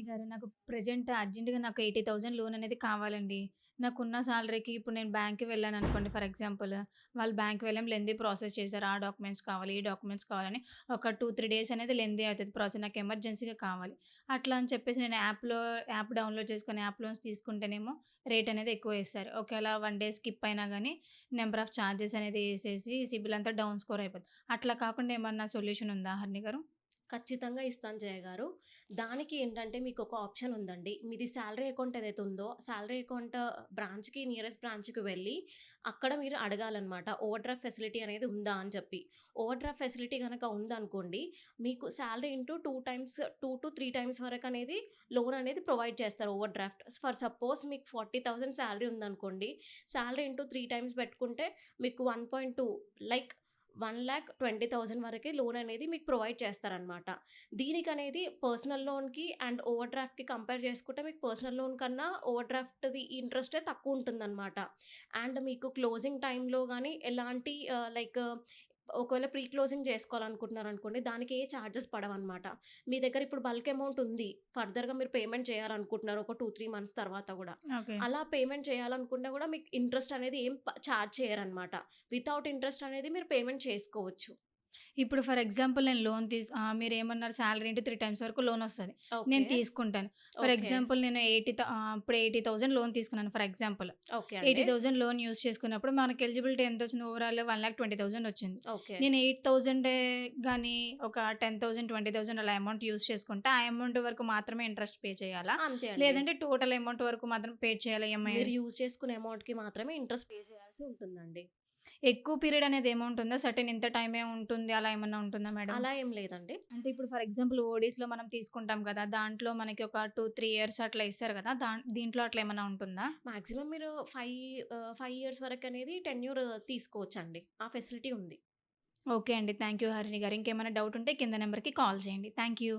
గారు నాకు ప్రెజెంట్ అర్జెంట్‌గా నాకు 80,000 లోన్ అనేది కావాలండి. నాకున్న సాలరీకి ఇప్పుడు నేను బ్యాంక్‌కి వెళ్ళాననుకోండి ఫర్ ఎగ్జాంపుల్. వాళ్ళు బ్యాంక్‌కి వెళ్ళాం లెంథీ ప్రాసెస్ చేశారు. ఆ డాక్యుమెంట్స్ కావాలి, ఈ డాక్యుమెంట్స్ కావాలని ఒక 2, 3 డేస్ అనేది లెంథీ అయితది ప్రాసెస్. నాకు ఎమర్జెన్సీగా కావాలి. అట్లా అని చెప్పేసి నేను యాప్ డౌన్‌లోడ్ చేసుకొని యాప్ లోన్స్ తీసుకుంటేనేమో రేట్ అనేది ఎక్కువేస్తారు. ఒకవేళ 1 డే స్కిప్ అయినా గానీ నంబర్ ఆఫ్ చార్జెస్ అనేది ఏసేసి సిబిల్ అంతా డౌన్ స్కోర్ అయిపోద్ది. అట్లా కాకుండా ఏమన్నా సొల్యూషన్ ఉందా హరిణి గారు? ఖచ్చితంగా ఇస్తాను జయ గారు. దానికి ఏంటంటే మీకొక ఆప్షన్ ఉందండి. మీది సాలరీ అకౌంట్ ఏదైతే ఉందో, సాలరీ అకౌంట్ నియరెస్ట్ బ్రాంచ్‌కి వెళ్ళి, అక్కడ మీరు అడగాలనమాట. ఓవర్ డ్రాఫ్ట్ ఫెసిలిటీ అనేది ఉందా అని చెప్పి. ఓవర్ డ్రాఫ్ట్ ఫెసిలిటీ గనక ఉందనుకోండి, మీకు సాలరీ ఇంటూ 2-3 టైమ్స్ వరకనేది లోన్ అనేది ప్రొవైడ్ చేస్తారు ఓవర్ డ్రాఫ్ట్. ఫర్ సపోజ్ మీకు 40,000 సాలరీ ఉందనుకోండి, సాలరీ ఇంటూ 3 టైమ్స్ పెట్టుకుంటే మీకు 1.2 లైక్ 1,20,000 వరకే లోన్ అనేది మీకు ప్రొవైడ్ చేస్తారనమాట. దీనికనేది పర్సనల్ లోన్‌కి అండ్ ఓవర్ డ్రాఫ్ట్‌కి కంపేర్ చేసుకుంటే మీకు పర్సనల్ లోన్ కన్నా ఓవర్ డ్రాఫ్ట్‌ది ఇంట్రెస్టే తక్కువుంటుందనమాట. అండ్ మీకు క్లోజింగ్ టైమ్‌లో గాని ఎలాంటి ఒకవేళ ప్రీ క్లోజింగ్ చేసుకోవాలనుకుంటున్నారనుకోండి, దానికి ఏ చార్జెస్ పడవనమాట. మీ దగ్గర ఇప్పుడు బల్క్ అమౌంట్ ఉంది. ఫర్దర్‌గా మీరు పేమెంట్ చేయాలనుకుంటున్నారు ఒక 2, 3 మంత్స్ తర్వాత గూడా. ఓకే. అలా పేమెంట్ చేయాలనుకున్నా గూడా మీకు ఇంట్రెస్ట్ అనేది ఏం చార్జ్ చేయరనమాట. వితౌట్ ఇంట్రెస్ట్ అనేది మీరు పేమెంట్ చేసుకోవచ్చు. ఇప్పుడు ఫర్ ఎగ్జాంపుల్ నేను మీరేమన్నారు సాలరీ ఇంటూ 3 టైమ్స్ వరకు లోనొస్తది. నేను ఓకే. తీసుకుంటాను. For okay. ఎగ్జాంపుల్ నేను ఇప్పుడు 80,000 లోన్ తీసుకున్నాను ఫర్ ఎగ్జాంపుల్. ఓకే అండి. 80,000 లోన్ యూజ్ చేసుకున్నప్పుడు మనకు ఎలిజిబిలిటీ ఎంతొచ్చింది ఓవరాల్ 1,20,000 వచ్చింది. ఓకే. నేను 8,000 గాని ఒక 10,000, 20,000 అలా అమౌంట్ యూజ్ చేసుకుంటే, ఆ అమౌంట్ వరకు మాత్రమే ఇంట్రెస్ట్ పే చేయాలా? అంతే అండి. లేదంటే టోటల్ అమౌంట్ వరకు మాత్రం పే చేయాలా ఈఎంఐ? మీరు యూజ్ చేసుకునే అమౌంట్‌కి మాత్రమే ఇంట్రెస్ట్ పే చేయాల్సి ఉంటుందండి. ఎక్కువ పీరియడ్ అనేది అమౌంట్ ఉందా? సర్టెన్ ఇంత టైమే ఉంటుంది అలా ఏమన్నా ఉంటుందా మేడం? అలా ఏం లేదండి. అంటే ఇప్పుడు ఫర్ ఎగ్జాంపుల్ ఓడీస్‌లో మనం తీసుకుంటాం కదా! దాంట్లో మనకి ఒక 2, 3 ఇయర్స్ అట్లా ఇస్తారు కదా! దీంట్లో అట్లా ఏమన్నా ఉంటుందా? మాక్సిమం మీరు 5 ఇయర్స్ వరకనేది టెన్యూర్ తీసుకోవచ్చండి. ఆ ఫెసిలిటీ ఉంది. ఓకే అండి. థాంక్ యూ హరిణి గారు. ఇంకేమైనా డౌట్ ఉంటే కింద నంబర్‌కి కాల్ చేయండి. Thank you.